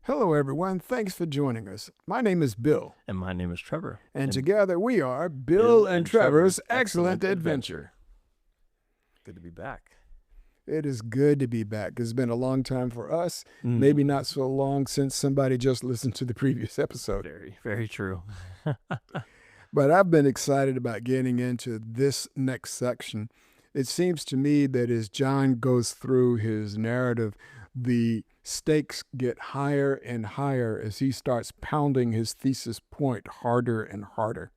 Hello, everyone. Thanks for joining us. My name is Bill, And my name is Trevor. and together we are Bill and Trevor's Excellent Adventure. Good to be back. It is good to be back. It's been a long time for us, maybe not so long since somebody just listened to the previous episode. Very, very true. But I've been excited about getting into this next section. It seems to me that as John goes through his narrative, the stakes get higher and higher as he starts pounding his thesis point harder and harder.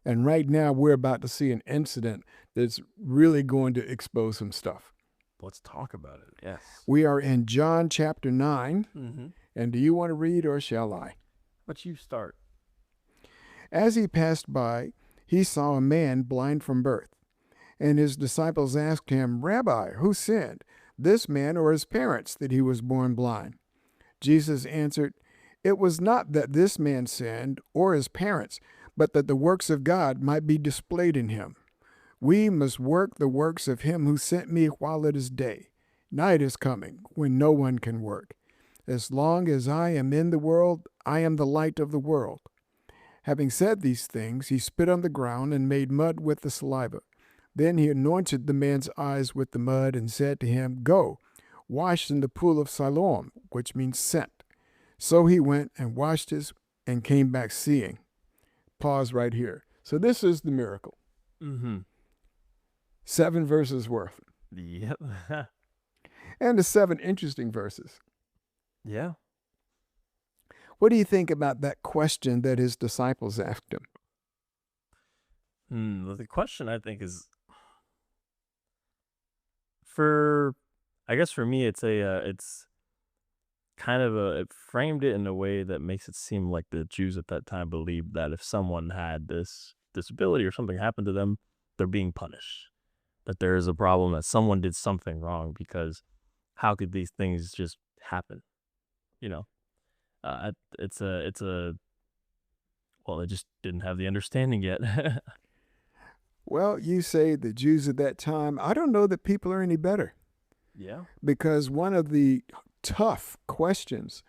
And right now, we're about to see an incident that's really going to expose some stuff. Let's talk about it. Yes. We are in John chapter 9. And do you want to read or shall I? But you start. As he passed by, he saw a man blind from birth. And his disciples asked him, "Rabbi, who sinned, this man or his parents, that he was born blind?" Jesus answered, "It was not that this man sinned or his parents, but that the works of God might be displayed in him. We must work the works of him who sent me while it is day. Night is coming, when no one can work. As long as I am in the world, I am the light of the world." Having said these things, he spit on the ground and made mud with the saliva. Then he anointed the man's eyes with the mud and said to him, "Go, wash in the pool of Siloam," which means sent. So he went and washed and came back seeing. Pause right here. So this is the miracle. 7 verses worth. Yep. And the 7 interesting verses. Yeah. What do you think about that question that his disciples asked him? Well, the question I think is I guess for me, it's kind of it framed it in a way that makes it seem like the Jews at that time believed that if someone had this disability or something happened to them, they're being punished. That there is a problem, that someone did something wrong, because how could these things just happen? You know, well, they just didn't have the understanding yet. Well, you say the Jews at that time. I don't know that people are any better. Yeah. Because one of the tough questions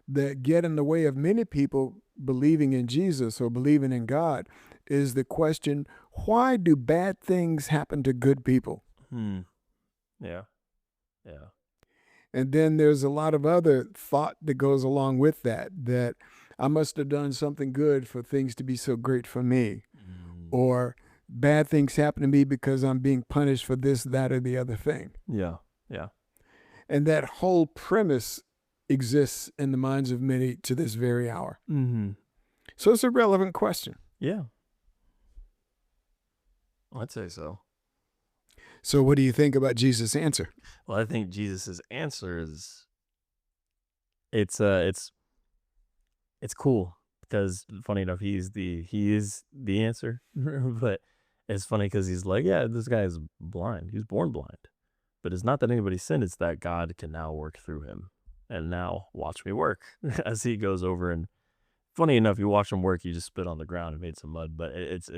that get in the way of many people believing in Jesus or believing in God is the question, why do bad things happen to good people? Yeah. Yeah. And then there's a lot of other thought that goes along with that I must have done something good for things to be so great for me. Or bad things happen to me because I'm being punished for this, that, or the other thing. Yeah. Yeah. And that whole premise exists in the minds of many to this very hour. So it's a relevant question. Yeah. I'd say so. So what do you think about Jesus' answer? Well, I think Jesus's answer is it's cool, because funny enough, he is the answer. But it's funny because he's like, yeah, this guy is blind. He was born blind. But it's not that anybody sinned. It's that God can now work through him. And now watch me work as he goes over. And funny enough, you watch him work, he just spit on the ground and made some mud. But it's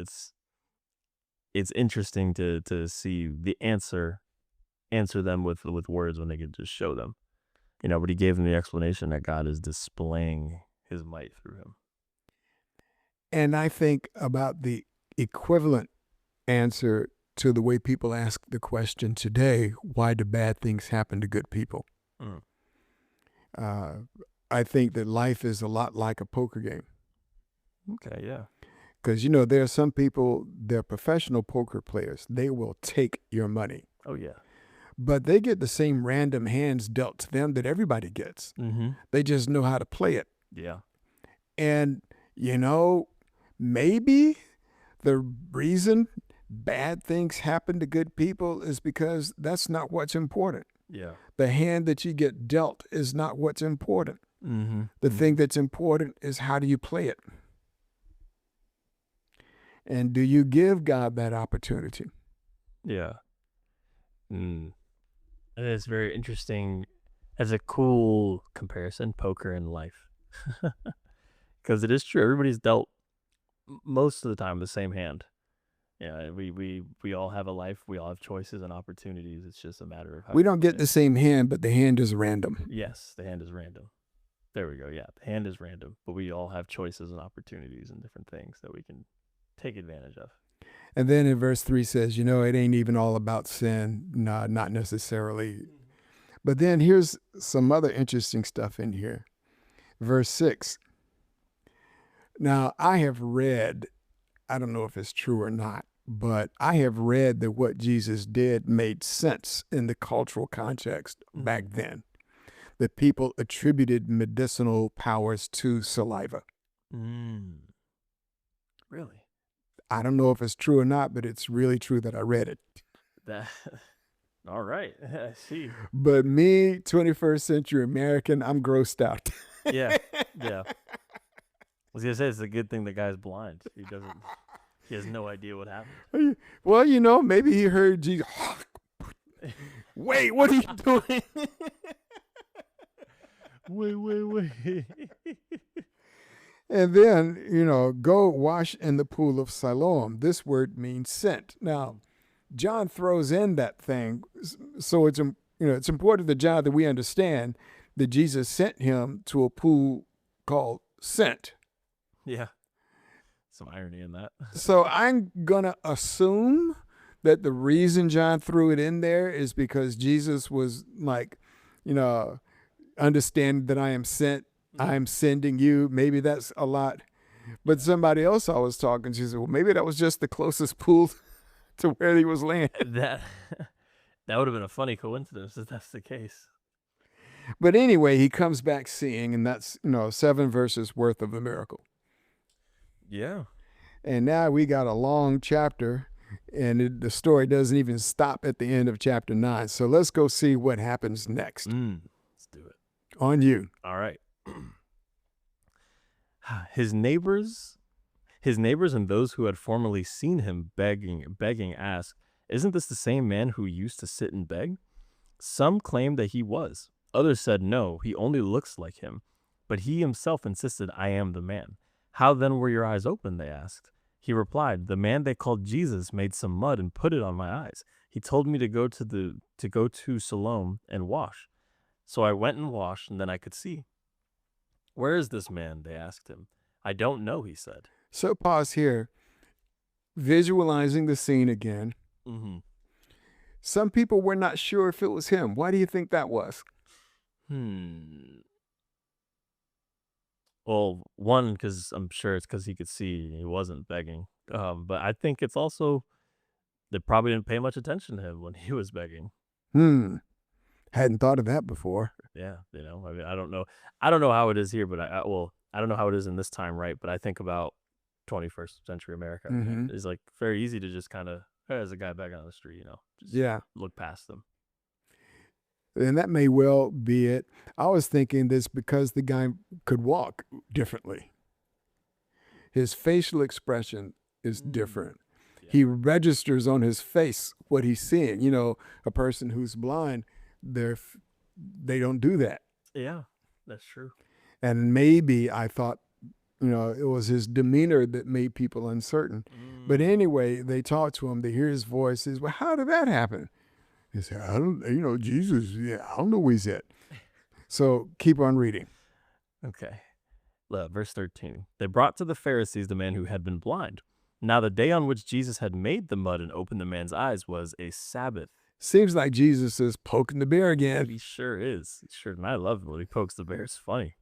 interesting to see the answer them with words when they can just show them. But he gave them the explanation that God is displaying his might through him. And I think about the equivalent answer to the way people ask the question today, why do bad things happen to good people? I think that life is a lot like a poker game. Okay, yeah. Because, there are some people, they're professional poker players. They will take your money. Oh, yeah. But they get the same random hands dealt to them that everybody gets. They just know how to play it. Yeah. And, maybe the reason bad things happen to good people is because that's not what's important. Yeah. The hand that you get dealt is not what's important. The thing that's important is, how do you play it? And do you give God that opportunity? Yeah. It's very interesting. As a cool comparison, poker and life. Because it is true. Everybody's dealt most of the time the same hand. Yeah, we all have a life. We all have choices and opportunities. It's just a matter of how We don't get the same hand, but the hand is random. Yes, the hand is random. There we go. Yeah, the hand is random, but we all have choices and opportunities and different things that we can take advantage of. And then in verse 3 says, it ain't even all about sin. Nah, not necessarily. But then here's some other interesting stuff in here. Verse 6. Now, I have read, I don't know if it's true or not, but I have read that what Jesus did made sense in the cultural context back then. That people attributed medicinal powers to saliva. Really? I don't know if it's true or not, but it's really true that I read it. That. All right. I see. But me, 21st century American, I'm grossed out. Yeah. Yeah. I was gonna say it's a good thing the guy's blind. He has no idea what happened. Well, maybe he heard Jesus. Wait, what are you doing? Wait. And then, go wash in the pool of Siloam. This word means sent. Now, John throws in that thing. So it's important to John that we understand that Jesus sent him to a pool called sent. Yeah. Some irony in that. So I'm going to assume that the reason John threw it in there is because Jesus was like, understand that I am sent. I'm sending you. Maybe that's a lot. But somebody else I was talking to said, well, maybe that was just the closest pool to where he was laying. That would have been a funny coincidence if that's the case. But anyway, he comes back seeing, and that's 7 verses worth of the miracle. Yeah. And now we got a long chapter, and the story doesn't even stop at the end of chapter 9. So let's go see what happens next. Let's do it. On you. All right. His neighbors and those who had formerly seen him begging asked, "Isn't this the same man who used to sit and beg?" Some claimed that he was. Others said, "No, he only looks like him." But he himself insisted, "I am the man." "How then were your eyes open?" they asked. He replied, "The man they called Jesus made some mud and put it on my eyes. He told me to go to Siloam and wash. So I went and washed, and then I could see." "Where is this man?" they asked him. "I don't know," he said. So pause here. Visualizing the scene again. Some people were not sure if it was him. Why do you think that was? Well, one, because I'm sure it's because he could see he wasn't begging. But I think it's also they probably didn't pay much attention to him when he was begging. Hadn't thought of that before. Yeah, I mean, I don't know how it is here, but I don't know how it is in this time, right? But I think about 21st century America. It's like very easy to just kind of, hey, there's a guy begging on the street, just look past them. And that may well be it. I was thinking this because the guy could walk differently. His facial expression is different. Yeah. He registers on his face what he's seeing. A person who's blind, they don't do that. Yeah, that's true. And maybe I thought, it was his demeanor that made people uncertain. But anyway, they talk to him. They hear his voice. Says, "Well, how did that happen?" He said, "I don't, Jesus, I don't know where he's at." So keep on reading. Okay. Verse 13. They brought to the Pharisees the man who had been blind. Now the day on which Jesus had made the mud and opened the man's eyes was a Sabbath. Seems like Jesus is poking the bear again. He sure is. And I love it when he pokes the bear. It's funny.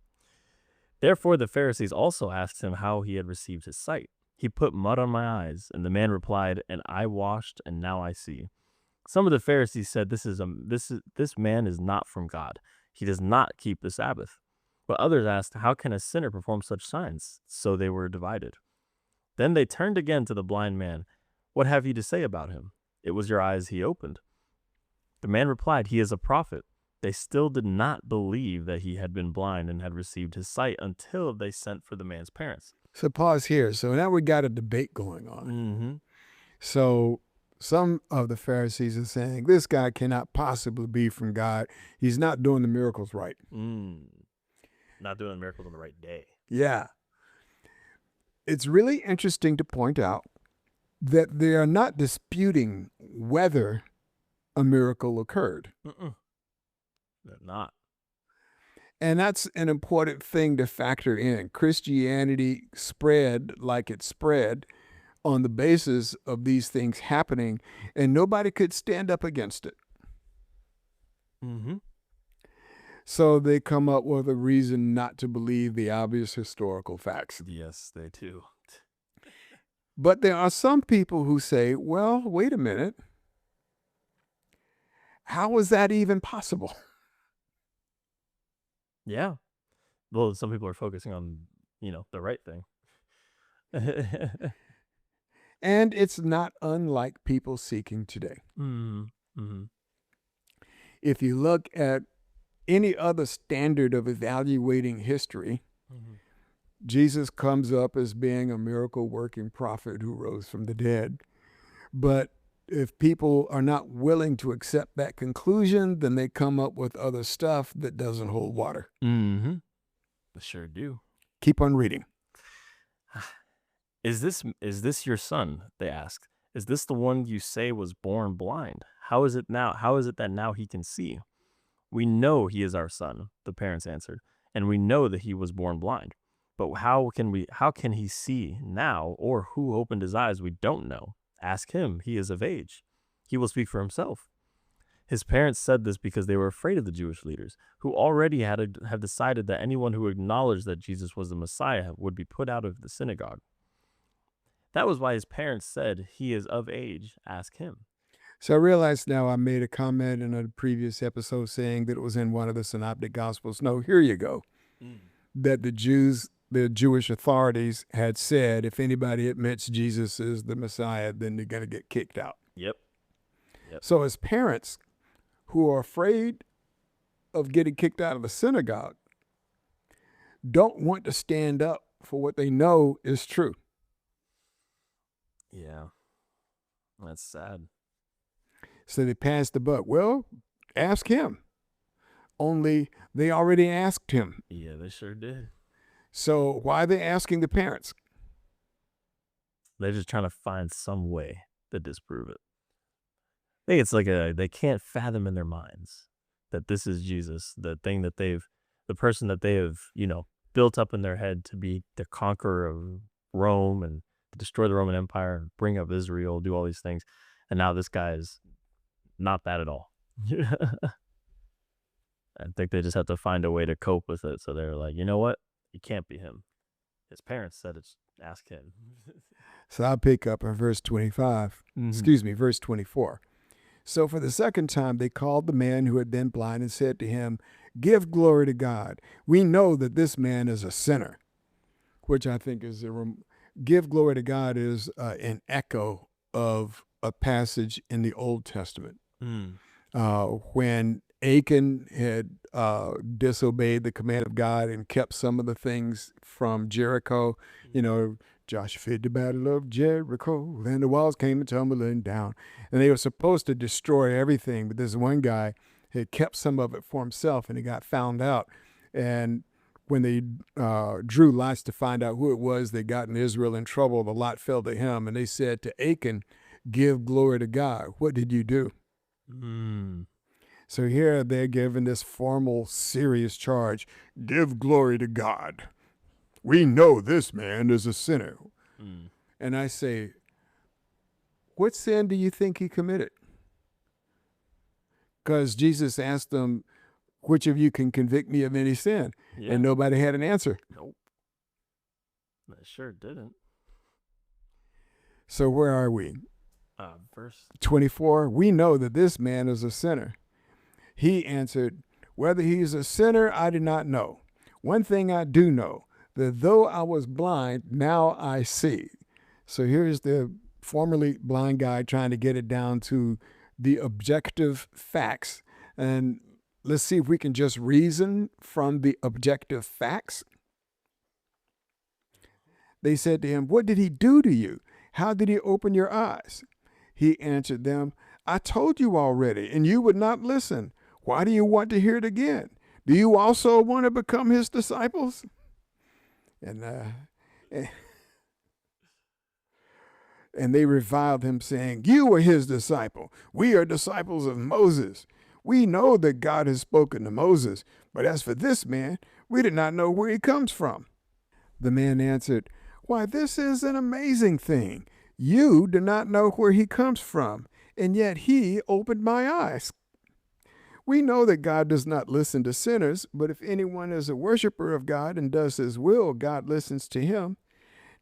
Therefore the Pharisees also asked him how he had received his sight. "He put mud on my eyes," and the man replied, "And I washed, and now I see." Some of the Pharisees said, This man is not from God. He does not keep the Sabbath." But others asked, "How can a sinner perform such signs?" So they were divided. Then they turned again to the blind man. "What have you to say about him? It was your eyes he opened." The man replied, "He is a prophet." They still did not believe that he had been blind and had received his sight until they sent for the man's parents. So pause here. So now we got a debate going on. So some of the Pharisees are saying, this guy cannot possibly be from God. He's not doing the miracles right. Not doing the miracles on the right day. Yeah. It's really interesting to point out that they are not disputing whether a miracle occurred. They're not. And that's an important thing to factor in. Christianity spread like it spread on the basis of these things happening, and nobody could stand up against it. Mm-hmm. So they come up with a reason not to believe the obvious historical facts. Yes, they do. But there are some people who say, well, wait a minute. How is that even possible? Yeah. Well, some people are focusing on, the right thing. And it's not unlike people seeking today. Mm-hmm. If you look at any other standard of evaluating history, Mm-hmm. Jesus comes up as being a miracle working prophet who rose from the dead. But if people are not willing to accept that conclusion, then they come up with other stuff that doesn't hold water. Mm-hmm. They sure do. Keep on reading. Is this your son? They asked. Is this the one you say was born blind? How is it now? How is it that now he can see? We know he is our son, the parents answered, and we know that he was born blind. But how can he see now, or who opened his eyes? We don't know. Ask him. He is of age. He will speak for himself. His parents said this because they were afraid of the Jewish leaders, who already have decided that anyone who acknowledged that Jesus was the Messiah would be put out of the synagogue. That was why his parents said, he is of age, ask him. So I realize now I made a comment in a previous episode saying that it was in one of the synoptic gospels. No, here you go. That the Jewish authorities had said if anybody admits Jesus is the Messiah, then they're going to get kicked out. Yep. So as parents who are afraid of getting kicked out of the synagogue don't want to stand up for what they know is true. Yeah. That's sad. So they passed the buck. Well, ask him. Only they already asked him. Yeah, they sure did. So why are they asking the parents? They're just trying to find some way to disprove it. I think it's like they can't fathom in their minds that this is Jesus, the person that they have, built up in their head to be the conqueror of Rome and destroy the Roman Empire and bring up Israel, do all these things. And now this guy is not that at all. I think they just have to find a way to cope with it. So they're like, you know what? It can't be him. His parents said it's ask him. So I'll pick up in verse 25. Verse 24. So for the second time, they called the man who had been blind and said to him, give glory to God. We know that this man is a sinner, which I think is give glory to God is an echo of a passage in the Old Testament. When Achan had disobeyed the command of God and kept some of the things from Jericho, Joshua fought the battle of Jericho, and the walls came tumbling down. And they were supposed to destroy everything, but this one guy had kept some of it for himself, and he got found out. And when they drew lots to find out who it was that got in Israel in trouble, the lot fell to him. And they said to Achan, give glory to God. What did you do? So here they're given this formal, serious charge. Give glory to God. We know this man is a sinner. And I say, what sin do you think he committed? Because Jesus asked them, which of you can convict me of any sin? Yeah. And nobody had an answer. Nope. They sure didn't. So where are we? Verse 24. We know that this man is a sinner. He answered, whether he is a sinner, I do not know. One thing I do know, that though I was blind, now I see. So here's the formerly blind guy trying to get it down to the objective facts. And let's see if we can just reason from the objective facts. They said to him, what did he do to you? How did he open your eyes? He answered them, I told you already, and you would not listen. Why do you want to hear it again? Do you also want to become his disciples? And they reviled him, saying, you are his disciple. We are disciples of Moses. We know that God has spoken to Moses, but as for this man, we did not know where he comes from." The man answered, "Why, this is an amazing thing. You do not know where he comes from, and yet he opened my eyes. We know that God does not listen to sinners, but if anyone is a worshiper of God and does his will, God listens to him.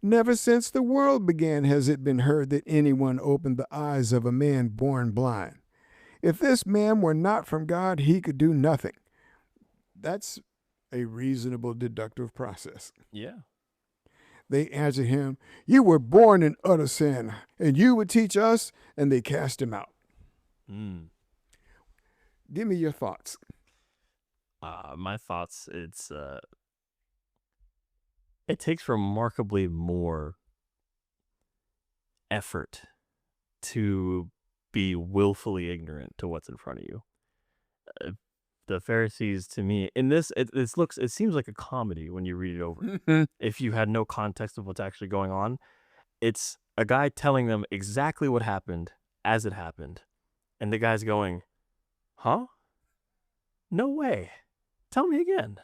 Never since the world began has it been heard that anyone opened the eyes of a man born blind. If this man were not from God, he could do nothing." That's a reasonable deductive process. Yeah. They answered him, "You were born in utter sin, and you would teach us?" And they cast him out. Mm. Give me your thoughts. My thoughts, it takes remarkably more effort to be willfully ignorant to what's in front of you. Uh, the Pharisees, to me, in this, it seems like a comedy when you read it over. If you had no context of what's actually going on, it's a guy telling them exactly what happened as it happened, and the guy's going, "Huh? No way. Tell me again."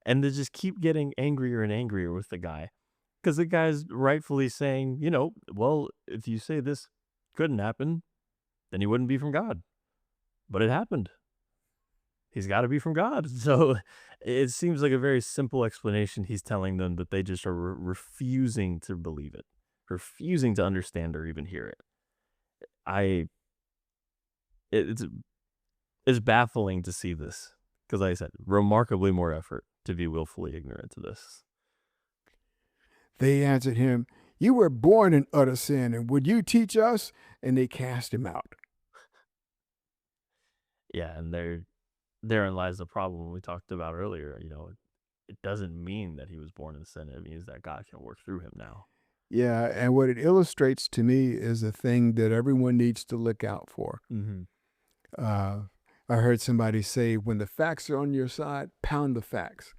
And they just keep getting angrier and angrier with the guy. Because the guy's rightfully saying, well, if you say this couldn't happen, then he wouldn't be from God. But it happened. He's got to be from God. So it seems like a very simple explanation he's telling them that they just are refusing to believe it, refusing to understand or even hear it. It's baffling to see this. Because like I said, remarkably more effort to be willfully ignorant to this. They answered him, "You were born in utter sin, and would you teach us?" And they cast him out. Yeah, and therein lies the problem we talked about earlier. It doesn't mean that he was born in sin. It means that God can work through him now. Yeah, and what it illustrates to me is a thing that everyone needs to look out for. Mm-hmm. I heard somebody say, when the facts are on your side, pound the facts.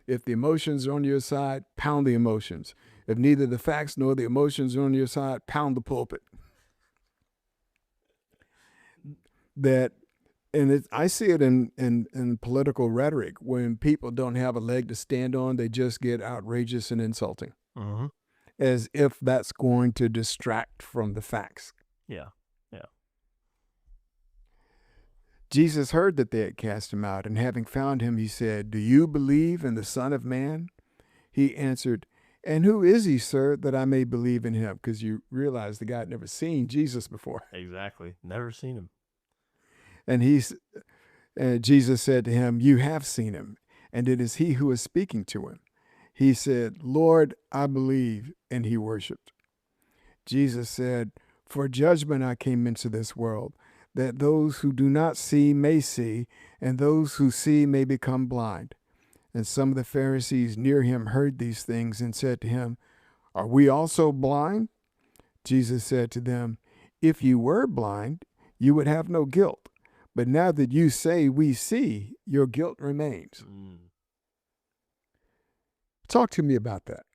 If the emotions are on your side, pound the emotions. If neither the facts nor the emotions are on your side, pound the pulpit. I see it in political rhetoric. When people don't have a leg to stand on, they just get outrageous and insulting, as if that's going to distract from the facts. Yeah, yeah. Jesus heard that they had cast him out, and having found him, he said, "Do you believe in the Son of Man?" He answered, "And who is he, sir, that I may believe in him?" Because you realize the guy had never seen Jesus before. Exactly. Never seen him. And Jesus said to him, "You have seen him, and it is he who is speaking to him." He said, "Lord, I believe," and he worshiped. Jesus said, "For judgment I came into this world, that those who do not see may see, and those who see may become blind." And some of the Pharisees near him heard these things and said to him, "Are we also blind?" Jesus said to them, "If you were blind, you would have no guilt. But now that you say we see, your guilt remains." Talk to me about that.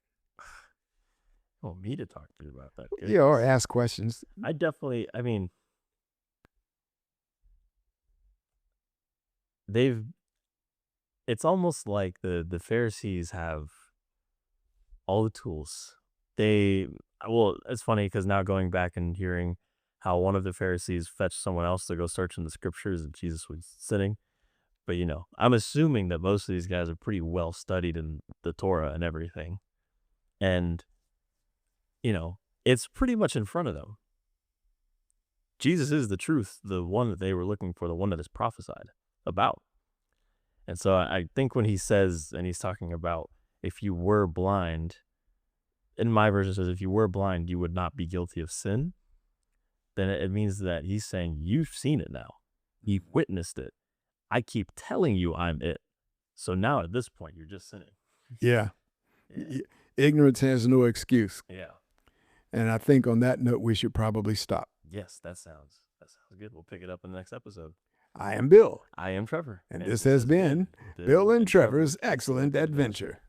Oh, me to talk to you about that. Yeah, or ask questions. It's almost like the Pharisees have all the tools. It's funny because now going back and hearing how one of the Pharisees fetched someone else to go search in the scriptures and Jesus was sitting. But, I'm assuming that most of these guys are pretty well studied in the Torah and everything. And, it's pretty much in front of them. Jesus is the truth, the one that they were looking for, the one that is prophesied about. And so I think when he says, and he's talking about, if you were blind, in my version it says, if you were blind, you would not be guilty of sin. Then it means that he's saying, you've seen it now. You've witnessed it. I keep telling you I'm it. So now at this point, you're just sinning. Yeah. Ignorance has no excuse. Yeah. And I think on that note, we should probably stop. Yes, that sounds good. We'll pick it up in the next episode. I am Bill. I am Trevor. And this has been Bill and Trevor's Excellent Adventure.